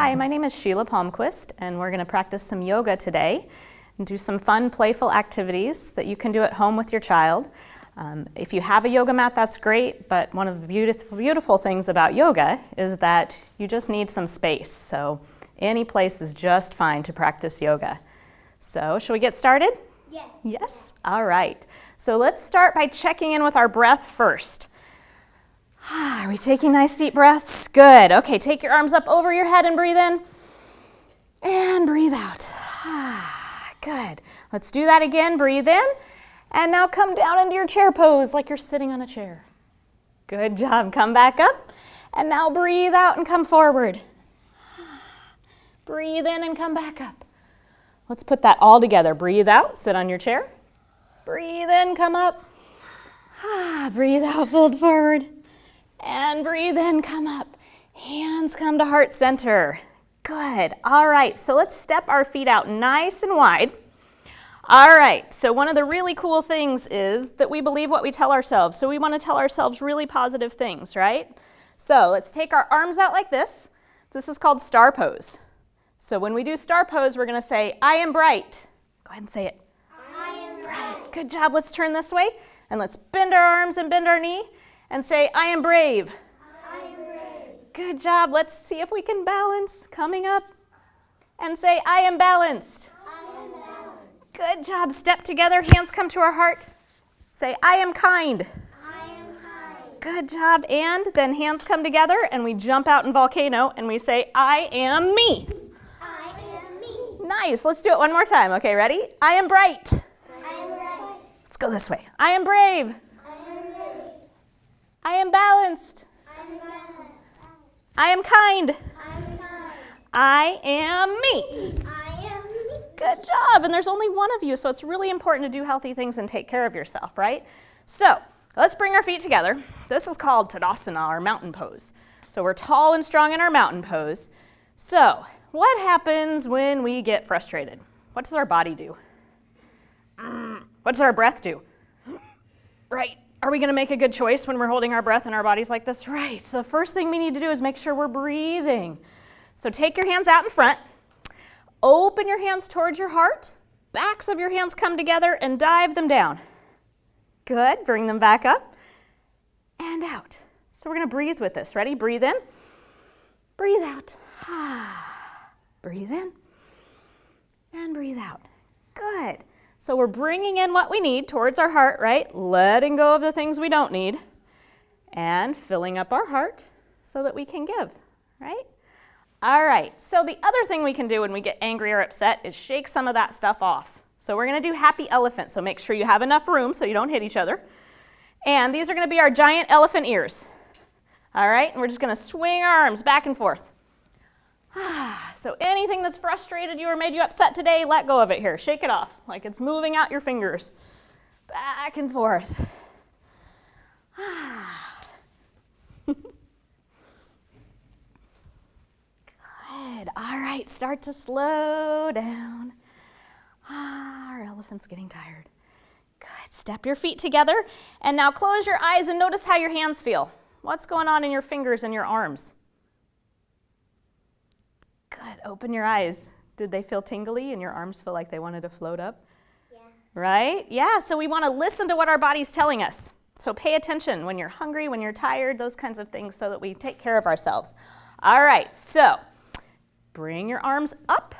Hi, my name is Sheila Palmquist, and we're going to practice some yoga today and do some fun, playful activities that you can do at home with your child. If you have a yoga mat, that's great, but one of the beautiful things about yoga is that you just need some space. So any place is just fine to practice yoga. So, shall we get started? Yes. Yes? All right. So let's start by checking in with our breath first. Are we taking nice deep breaths? Good. Okay, take your arms up over your head and breathe in. And breathe out. Good. Let's do that again. Breathe in. And now come down into your chair pose like you're sitting on a chair. Good job. Come back up. And now breathe out and come forward. Breathe in and come back up. Let's put that all together. Breathe out, sit on your chair. Breathe in, come up. Breathe out, fold forward. And breathe in, come up. Hands come to heart center. Good. All right, so let's step our feet out nice and wide. All right, so one of the really cool things is that we believe what we tell ourselves. So we want to tell ourselves really positive things, right? So let's take our arms out like this. This is called star pose. So when we do star pose, we're going to say, I am bright. Go ahead and say it. I am bright. Good job. Let's turn this way. And let's bend our arms and bend our knee and say, I am brave. I am brave. Good job. Let's see if we can balance. Coming up. And say, I am balanced. I am balanced. Good job. Step together. Hands come to our heart. Say, I am kind. I am kind. Good job. And then hands come together and we jump out in volcano and we say, I am me. I am me. Nice. Let's do it one more time. Okay, ready? I am bright. I am bright. Let's go this way. I am brave. I am brave. I am balanced. I am balanced. I am kind. I am kind. I am me. I am me. Good job. And there's only one of you, so it's really important to do healthy things and take care of yourself, right? So let's bring our feet together. This is called Tadasana, or mountain pose. So we're tall and strong in our mountain pose. So what happens when we get frustrated? What does our body do? What does our breath do? Right. Are we going to make a good choice when we're holding our breath and our body's like this? Right. So first thing we need to do is make sure we're breathing. So take your hands out in front. Open your hands towards your heart. Backs of your hands come together and dive them down. Good. Bring them back up and out. So we're going to breathe with this. Ready? Breathe in. Breathe out. Breathe in and breathe out. Good. So we're bringing in what we need towards our heart, right? Letting go of the things we don't need and filling up our heart so that we can give, right? All right. So the other thing we can do when we get angry or upset is shake some of that stuff off. So we're going to do happy elephant. So make sure you have enough room so you don't hit each other. And these are going to be our giant elephant ears. All right. And we're just going to swing our arms back and forth. So anything that's frustrated you or made you upset today, let go of it here. Shake it off like it's moving out your fingers. Back and forth. Good. All right, start to slow down. Our elephant's getting tired. Good. Step your feet together. And now close your eyes and notice how your hands feel. What's going on in your fingers and your arms? Good. Open your eyes. Did they feel tingly and your arms feel like they wanted to float up? Yeah. Right? Yeah, so we want to listen to what our body's telling us. So pay attention when you're hungry, when you're tired, those kinds of things so that we take care of ourselves. All right, so bring your arms up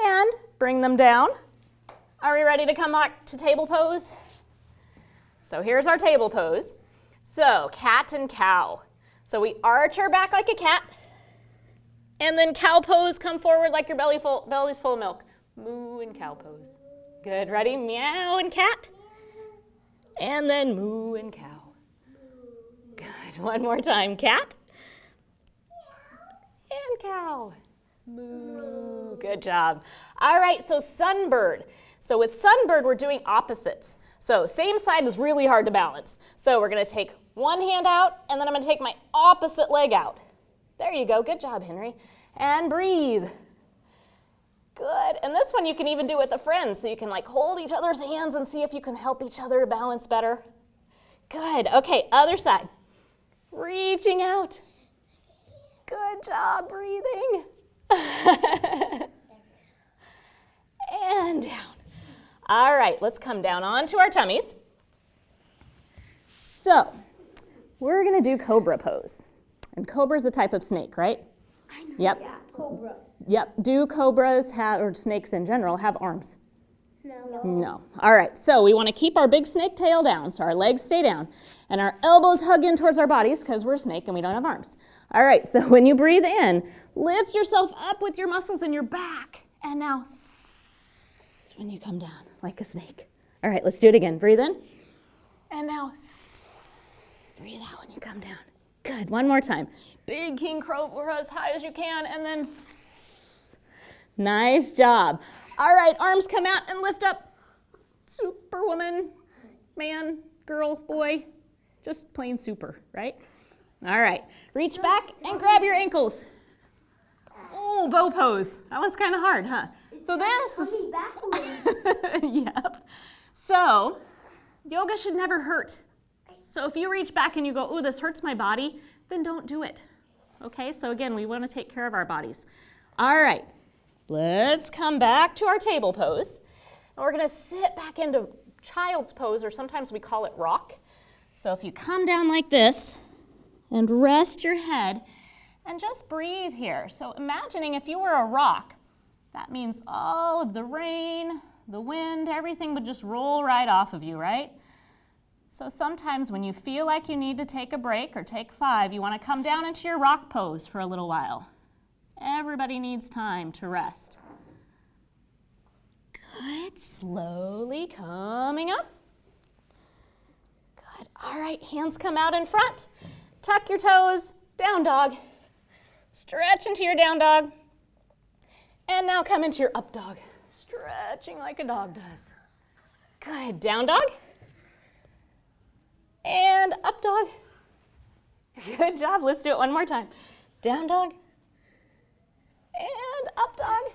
and bring them down. Are we ready to come back to table pose? So here's our table pose. So cat and cow. So we arch our back like a cat. And then cow pose, come forward like your belly's full of milk. Moo and cow pose. Good, ready? Meow and cat. And then moo and cow. Good, one more time. Cat. And cow. Moo. Good job. All right, so sunbird. So with sunbird, we're doing opposites. So same side is really hard to balance. So we're going to take one hand out, and then I'm going to take my opposite leg out. There you go. Good job, Henry. And breathe. Good. And this one you can even do with a friend. So you can like hold each other's hands and see if you can help each other to balance better. Good. Okay, other side. Reaching out. Good job breathing. And down. All right, let's come down onto our tummies. So, we're going to do cobra pose. And cobra is a type of snake, right? I know. Yep. Yeah, cobra. Yep. Do cobras have, or snakes in general, have arms? No. No. All right, so we want to keep our big snake tail down so our legs stay down and our elbows hug in towards our bodies because we're a snake and we don't have arms. All right, so when you breathe in, lift yourself up with your muscles in your back. And now when you come down like a snake. All right, let's do it again. Breathe in. And now breathe out when you come down. Good. One more time. Big king cobra as high as you can and then nice job. All right, arms come out and lift up. Superwoman, man, girl, boy, just plain super, right? All right, reach back and grab your ankles. Oh, bow pose. That one's kind of hard, huh? So this is, yep. So yoga should never hurt. So if you reach back and you go, ooh, this hurts my body, then don't do it. Okay, so again, we want to take care of our bodies. All right. Let's come back to our table pose. And we're going to sit back into child's pose, or sometimes we call it rock. So if you come down like this and rest your head and just breathe here. So imagining if you were a rock, that means all of the rain, the wind, everything would just roll right off of you, right? So sometimes when you feel like you need to take a break or take 5, you want to come down into your rock pose for a little while. Everybody needs time to rest. Good. Slowly coming up. Good. All right, hands come out in front. Tuck your toes. Down dog. Stretch into your down dog. And now come into your up dog. Stretching like a dog does. Good. Down dog. And up dog. Good job. Let's do it one more time. Down dog. And up dog.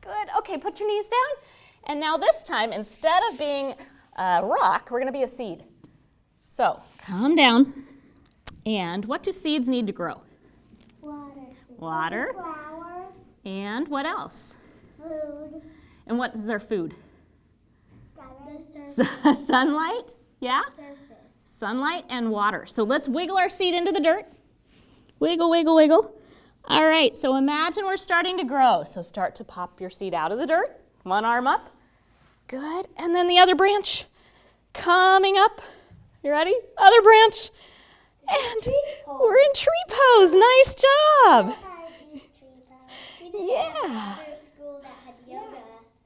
Good. Okay, put your knees down. And now this time, instead of being a rock, we're going to be a seed. So come down. And what do seeds need to grow? Water. Flowers. And what else? Food. And what is their food? The surface. Sunlight. Yeah? Sunlight and water. So let's wiggle our seed into the dirt. Wiggle, wiggle, wiggle. All right, so imagine we're starting to grow. So start to pop your seed out of the dirt. One arm up. Good. And then the other branch coming up. You ready? Other branch. And we're in tree pose. Nice job. Yeah.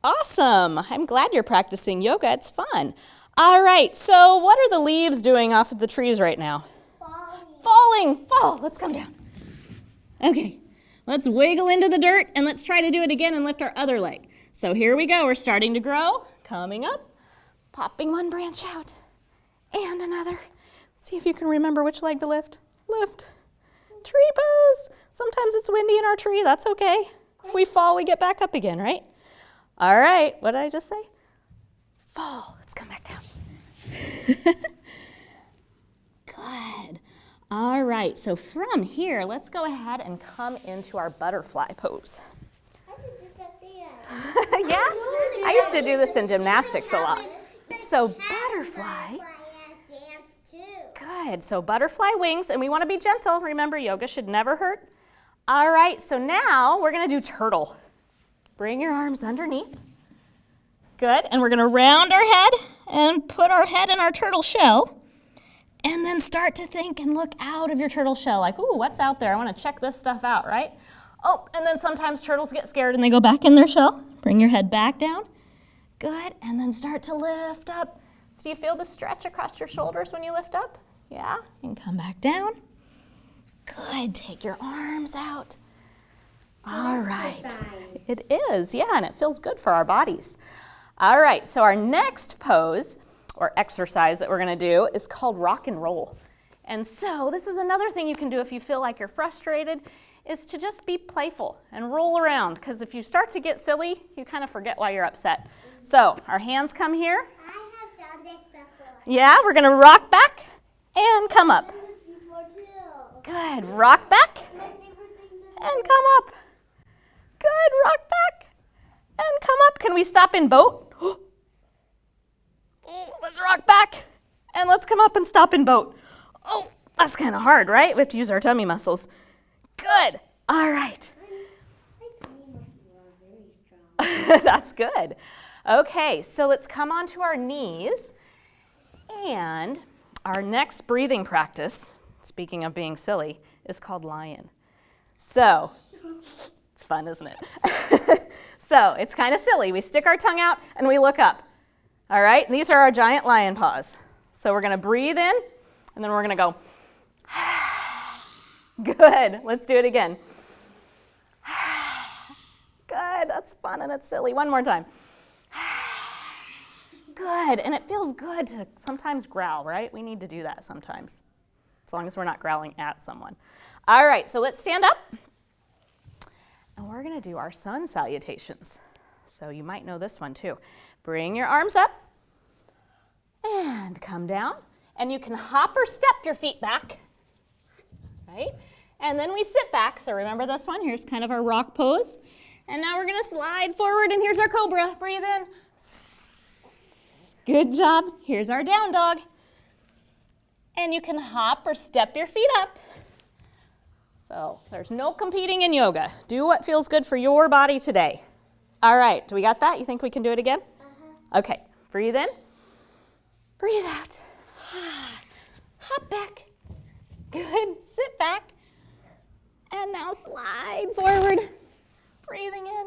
Awesome. I'm glad you're practicing yoga. It's fun. All right, so what are the leaves doing off of the trees right now? Falling. Fall. Let's come down. Okay, let's wiggle into the dirt and let's try to do it again and lift our other leg. So here we go. We're starting to grow. Coming up. Popping one branch out. And another. See if you can remember which leg to lift. Lift. Tree pose. Sometimes it's windy in our tree. That's okay. If we fall, we get back up again, right? All right. What did I just say? Fall. Let's come back down. Good. All right. So from here, let's go ahead and come into our butterfly pose. I did this at the end. Yeah? I used to do this in gymnastics a lot. So butterfly. Dance too. Good. So butterfly wings, and we want to be gentle. Remember, yoga should never hurt. All right. So now we're going to do turtle. Bring your arms underneath. Good. And we're going to round our head and put our head in our turtle shell. And then start to think and look out of your turtle shell like, ooh, what's out there? I want to check this stuff out, right? Oh, and then sometimes turtles get scared and they go back in their shell. Bring your head back down. Good. And then start to lift up. So do you feel the stretch across your shoulders when you lift up? Yeah. And come back down. Good. Take your arms out. All right. It is, yeah, and it feels good for our bodies. All right, so our next pose or exercise that we're going to do is called rock and roll. And so this is another thing you can do if you feel like you're frustrated, is to just be playful and roll around, because if you start to get silly, you kind of forget why you're upset. So our hands come here. I have done this before. Yeah, we're going to rock back and come up. Before too. Good. Rock back and come up. Good. Rock back and come up. Can we stop in boat? Oh, let's rock back and let's come up and stop in boat. Oh, that's kind of hard, right? We have to use our tummy muscles. Good. All right. My tummy muscles are very strong. That's good. Okay, so let's come onto our knees. And our next breathing practice, speaking of being silly, is called lion. So, it's fun, isn't it? So, it's kind of silly. We stick our tongue out and we look up. All right, and these are our giant lion paws. So we're going to breathe in, and then we're going to go. Good. Let's do it again. Good. That's fun and it's silly. One more time. Good. And it feels good to sometimes growl, right? We need to do that sometimes, as long as we're not growling at someone. All right, so let's stand up. And we're going to do our sun salutations. So you might know this one too. Bring your arms up and come down. And you can hop or step your feet back, right? And then we sit back. So remember this one? Here's kind of our rock pose. And now we're going to slide forward, and here's our cobra. Breathe in. Good job. Here's our down dog. And you can hop or step your feet up. So there's no competing in yoga. Do what feels good for your body today. All right, do we got that? You think we can do it again? Okay, breathe in. Breathe out. Hop back. Good, sit back. And now slide forward. Breathing in.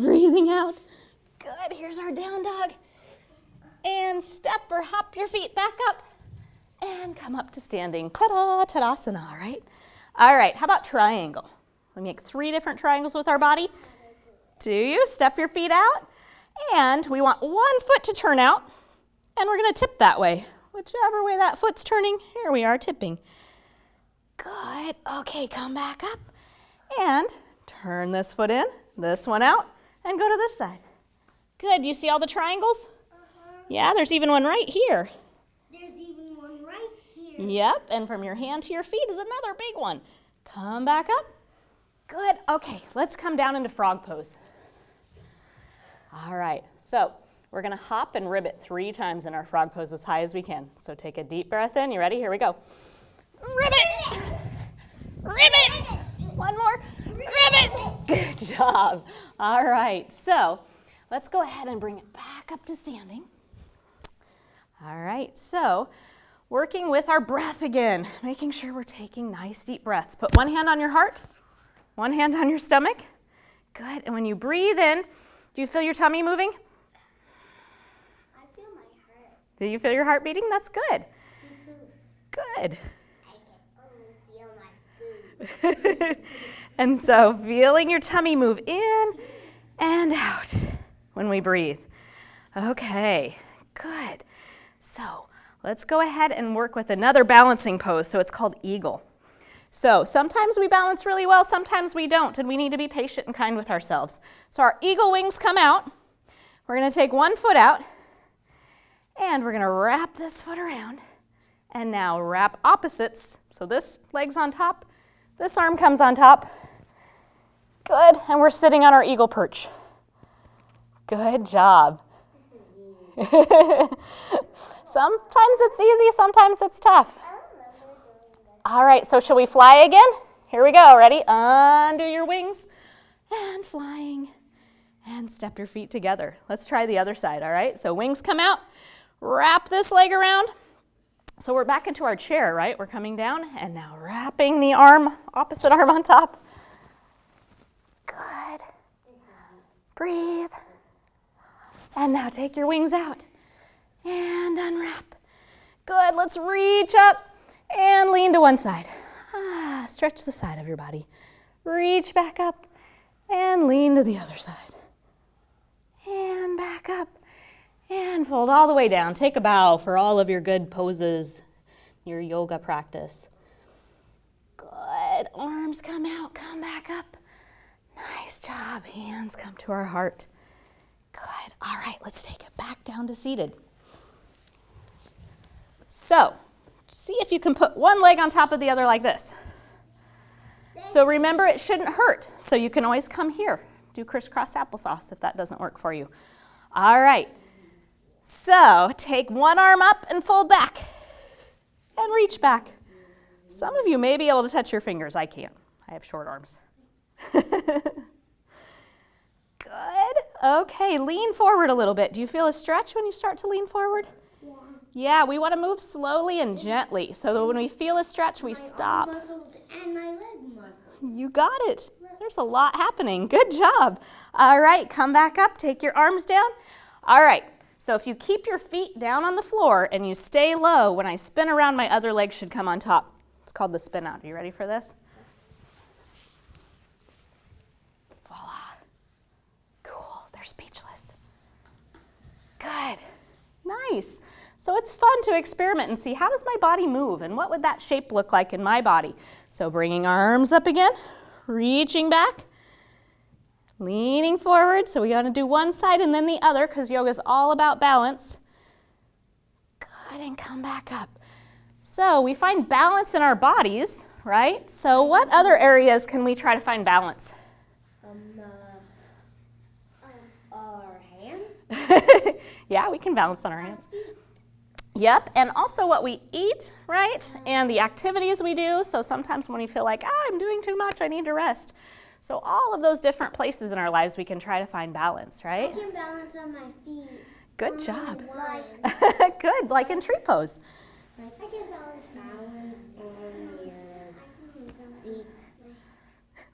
Breathing out. Good, here's our down dog. And step or hop your feet back up. And come up to standing. Ta-da, Tadasana, right? All right, how about triangle? We make 3 different triangles with our body. Do you? Step your feet out. And we want one foot to turn out. And we're going to tip that way. Whichever way that foot's turning, here we are tipping. Good. Okay, come back up. And turn this foot in, this one out, and go to this side. Good. You see all the triangles? Yeah, there's even one right here. There's even one right here. Yep, and from your hand to your feet is another big one. Come back up. Good. Okay, let's come down into frog pose. All right, so we're going to hop and ribbit 3 times in our frog pose as high as we can. So take a deep breath in. You ready? Here we go. Ribbit! Ribbit! One more. Ribbit! Good job. All right, so let's go ahead and bring it back up to standing. All right, so working with our breath again, making sure we're taking nice deep breaths. Put one hand on your heart, one hand on your stomach. Good, and when you breathe in, do you feel your tummy moving? I feel my heart. Do you feel your heart beating? That's good. Good. I can only feel my food. And so feeling your tummy move in and out when we breathe. Okay, good. So let's go ahead and work with another balancing pose. So it's called eagle. So sometimes we balance really well, sometimes we don't, and we need to be patient and kind with ourselves. So our eagle wings come out. We're going to take one foot out, and we're going to wrap this foot around. And now wrap opposites. So this leg's on top, this arm comes on top. Good, and we're sitting on our eagle perch. Good job. Sometimes it's easy, sometimes it's tough. All right, so shall we fly again? Here we go, ready? Undo your wings, and flying, and step your feet together. Let's try the other side, all right? So wings come out, wrap this leg around. So we're back into our chair, right? We're coming down, and now wrapping the arm, opposite arm on top. Good. Breathe. And now take your wings out, and unwrap. Good, let's reach up. And lean to one side. Stretch the side of your body. Reach back up and lean to the other side. And back up and fold all the way down. Take a bow for all of your good poses, your yoga practice. Good. Arms come out, come back up. Nice job. Hands come to our heart. Good. All right, let's take it back down to seated. So, see if you can put one leg on top of the other like this. So remember, it shouldn't hurt. So you can always come here. Do crisscross applesauce if that doesn't work for you. All right. So take one arm up and fold back and reach back. Some of you may be able to touch your fingers. I can't. I have short arms. Good. Okay, lean forward a little bit. Do you feel a stretch when you start to lean forward? Yeah. Yeah, we want to move slowly and gently so that when we feel a stretch, we stop. My arm muscles and my leg muscles. You got it. There's a lot happening. Good job. All right, come back up. Take your arms down. All right, so if you keep your feet down on the floor and you stay low, when I spin around, my other leg should come on top. It's called the spin out. Are you ready for this? Voila. Cool. They're speechless. Good. Nice. So it's fun to experiment and see, how does my body move and what would that shape look like in my body? So bringing our arms up again, reaching back, leaning forward. So we got to do one side and then the other because yoga is all about balance. Good, and come back up. So we find balance in our bodies, right? So what other areas can we try to find balance? Our hands. Yeah, we can balance on our hands. Yep, and also what we eat, right? And the activities we do. So sometimes when we feel like, I'm doing too much, I need to rest. So all of those different places in our lives, we can try to find balance, right? I can balance on my feet. Good job. Like, Good, like in tree pose. I can balance on your feet.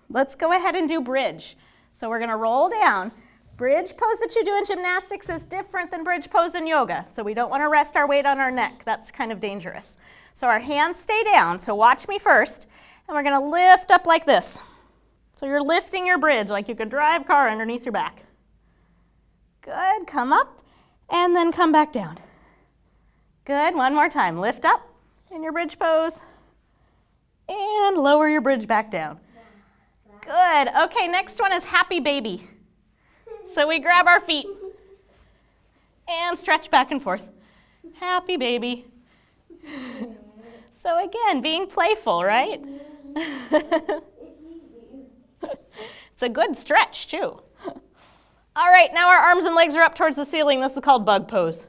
Let's go ahead and do bridge. So we're gonna roll down. Bridge pose that you do in gymnastics is different than bridge pose in yoga. So we don't want to rest our weight on our neck. That's kind of dangerous. So our hands stay down. So watch me first. And we're going to lift up like this. So you're lifting your bridge like you could drive a car underneath your back. Good. Come up and then come back down. Good. One more time. Lift up in your bridge pose and lower your bridge back down. Good. Okay, next one is happy baby. So we grab our feet and stretch back and forth. Happy baby. So again, being playful, right? It's a good stretch too. All right, now our arms and legs are up towards the ceiling. This is called bug pose.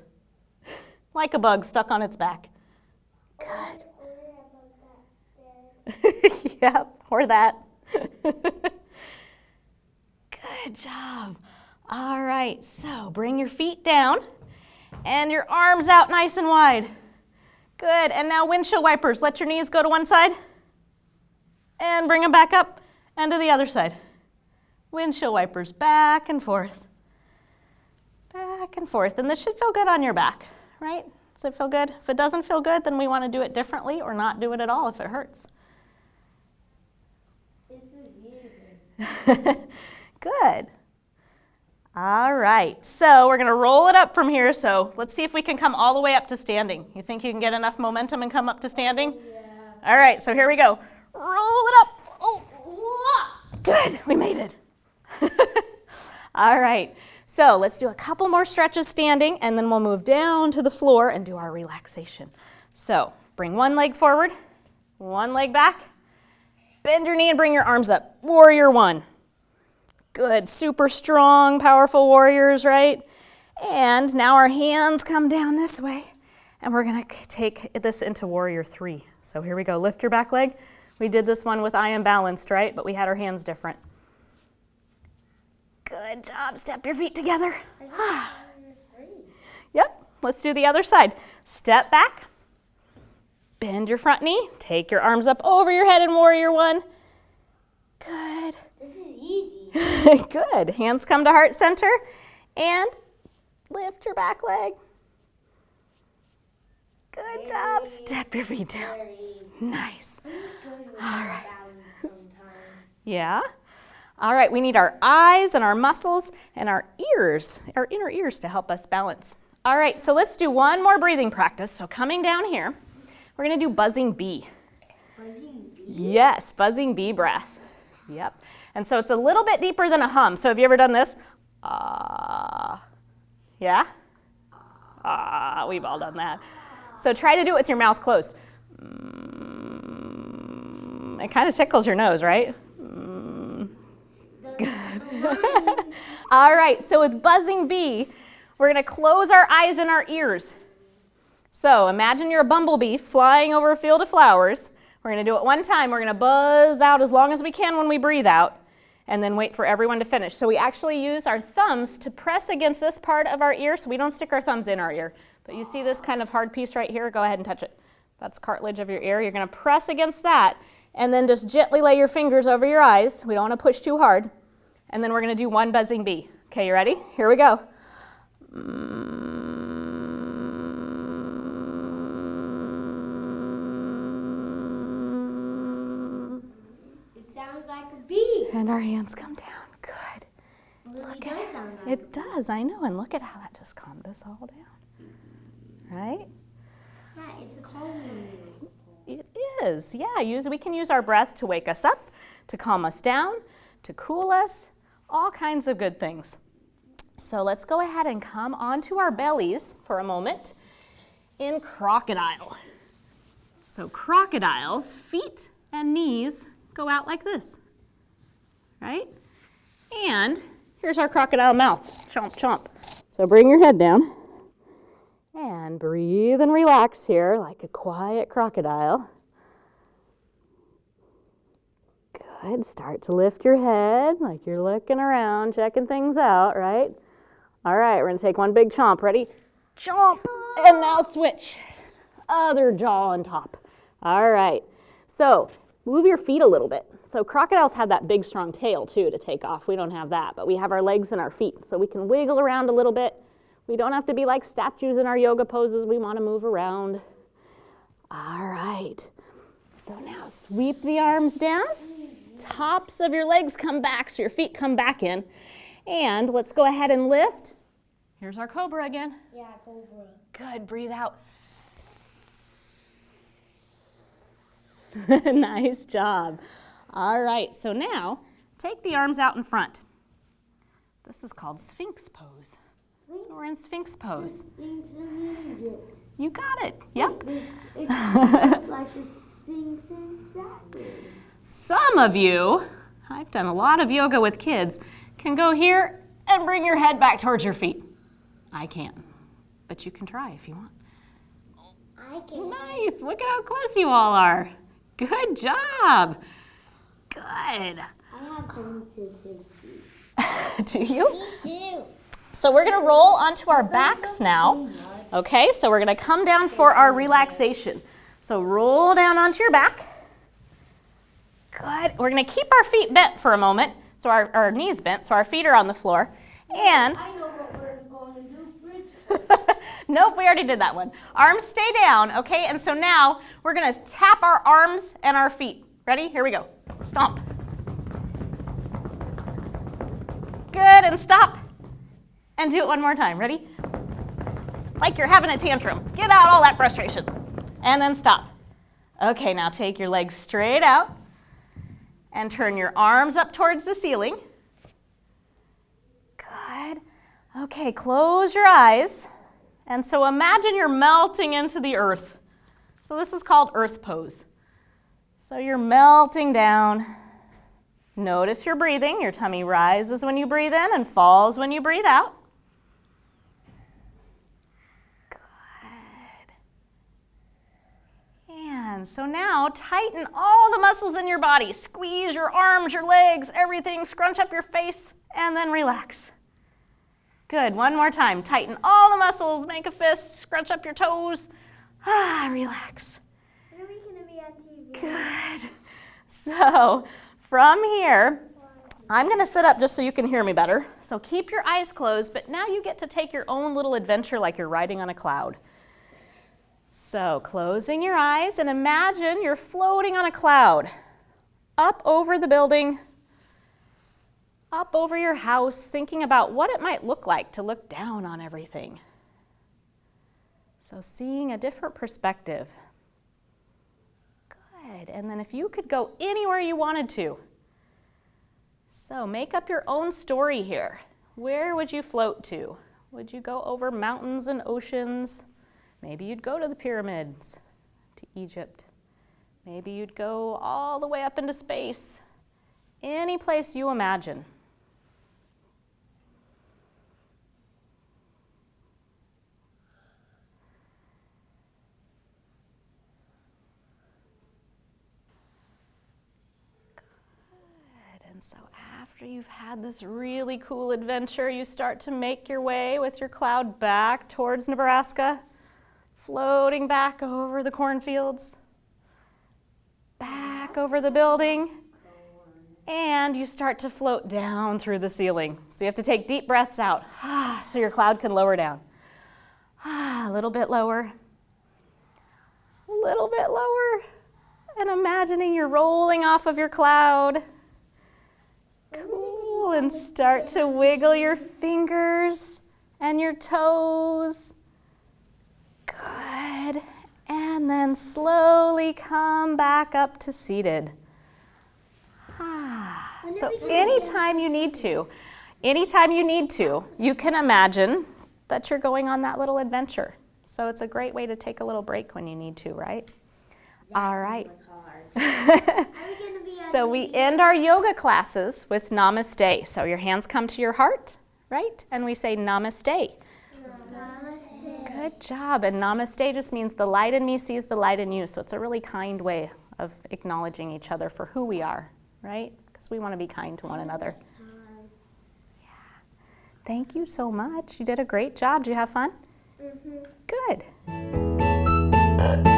Like a bug stuck on its back. Good. Yep, or that. Good job. All right, so bring your feet down and your arms out nice and wide. Good, and now windshield wipers. Let your knees go to one side and bring them back up and to the other side. Windshield wipers, back and forth. Back and forth, and this should feel good on your back, right? Does it feel good? If it doesn't feel good, then we want to do it differently or not do it at all if it hurts. This is easy. Good. All right, so we're going to roll it up from here. So let's see if we can come all the way up to standing. You think you can get enough momentum and come up to standing? Yeah. All right, so here we go. Roll it up. Oh, good, we made it. All right, so let's do a couple more stretches standing, and then we'll move down to the floor and do our relaxation. So bring one leg forward, one leg back. Bend your knee and bring your arms up. Warrior one. Good, super strong, powerful warriors, right? And now our hands come down this way, and we're gonna take this into warrior three. So here we go, lift your back leg. We did this one with I am balanced, right? But we had our hands different. Good job, step your feet together. Yep, let's do the other side. Step back, bend your front knee, take your arms up over your head in warrior one. Good. This is easy. Good. Hands come to heart center and lift your back leg. Good job. Step your feet down. Nice. All right. Yeah. All right, we need our eyes and our muscles and our ears, our inner ears to help us balance. All right, so let's do one more breathing practice. So coming down here, we're going to do buzzing bee. Buzzing bee? Yes, buzzing bee breath. Yep. And so it's a little bit deeper than a hum. So have you ever done this? Yeah? We've all done that. So try to do it with your mouth closed. It kind of tickles your nose, right? All right, so with buzzing bee, we're going to close our eyes and our ears. So imagine you're a bumblebee flying over a field of flowers. We're going to do it one time. We're going to buzz out as long as we can when we breathe out, and then wait for everyone to finish. So we actually use our thumbs to press against this part of our ear, so we don't stick our thumbs in our ear. But you see this kind of hard piece right here? Go ahead and touch it. That's cartilage of your ear. You're going to press against that, and then just gently lay your fingers over your eyes. We don't want to push too hard. And then we're going to do one buzzing bee. Okay, you ready? Here we go. It sounds like a bee. And our hands come down. Good. It really Look does at sound like it. It does, I know. And look at how that just calmed us all down. Right? Yeah, it's a calming. It is. Yeah, we can use our breath to wake us up, to calm us down, to cool us, all kinds of good things. So let's go ahead and come onto our bellies for a moment in crocodile. So crocodiles, feet and knees go out like this, right? And here's our crocodile mouth, chomp, chomp. So bring your head down and breathe and relax here like a quiet crocodile. Good, start to lift your head like you're looking around, checking things out, right? All right, we're gonna take one big chomp, ready? Chomp, and now switch. Other jaw on top. All right, so move your feet a little bit. So crocodiles have that big strong tail too to take off. We don't have that, but we have our legs and our feet. So we can wiggle around a little bit. We don't have to be like statues in our yoga poses. We wanna move around. All right, so now sweep the arms down. Tops of your legs come back, so your feet come back in. And let's go ahead and lift. Here's our cobra again. Yeah, cobra. Good, breathe out. Nice job. All right, so now take the arms out in front. This is called Sphinx pose. So we're in Sphinx pose. Sphinx in Egypt. You got it. Yep. It's like the Sphinx exactly. Some of you, I've done a lot of yoga with kids, can go here and bring your head back towards your feet. I can't, but you can try if you want. I can. Nice, look at how close you all are. Good job. Good. I have sensitive feet. Do you? Me too. So we're gonna roll onto our backs now. Okay, so we're gonna come down for our relaxation. So roll down onto your back. Good. We're going to keep our feet bent for a moment, so our knees bent, so our feet are on the floor. And I know what we're going to do, Bridget. nope, we already did that one. Arms stay down, okay? And so now we're going to tap our arms and our feet. Ready? Here we go. Stomp. Good, and stop. And do it one more time. Ready? Like you're having a tantrum. Get out all that frustration. And then stop. Okay, now take your legs straight out. And turn your arms up towards the ceiling. Good. Okay, close your eyes. And so imagine you're melting into the earth. So this is called earth pose. So you're melting down. Notice your breathing. Your tummy rises when you breathe in and falls when you breathe out. And so now tighten all the muscles in your body. Squeeze your arms, your legs, everything. Scrunch up your face and then relax. Good, one more time. Tighten all the muscles, make a fist, scrunch up your toes. Relax. When are we going to be on TV? Good. So from here, I'm going to sit up just so you can hear me better. So keep your eyes closed, but now you get to take your own little adventure like you're riding on a cloud. So closing your eyes and imagine you're floating on a cloud up over the building, up over your house, thinking about what it might look like to look down on everything. So seeing a different perspective. Good. And then if you could go anywhere you wanted to. So make up your own story here. Where would you float to? Would you go over mountains and oceans? Maybe you'd go to the pyramids, to Egypt. Maybe you'd go all the way up into space. Any place you imagine. And so after you've had this really cool adventure, you start to make your way with your cloud back towards Nebraska, floating back over the cornfields, back over the building, and you start to float down through the ceiling. So you have to take deep breaths out so your cloud can lower down. A little bit lower, a little bit lower, and imagining you're rolling off of your cloud. Cool, and start to wiggle your fingers and your toes. Good, and then slowly come back up to seated. So anytime you need to, you can imagine that you're going on that little adventure. So it's a great way to take a little break when you need to, right? All right. So we end our yoga classes with namaste. So your hands come to your heart, right? And we say namaste. Namaste. Good job. And namaste just means the light in me sees the light in you. So it's a really kind way of acknowledging each other for who we are, right? Because we want to be kind to one another. Yeah. Thank you so much. You did a great job. Did you have fun? Mm-hmm. Good.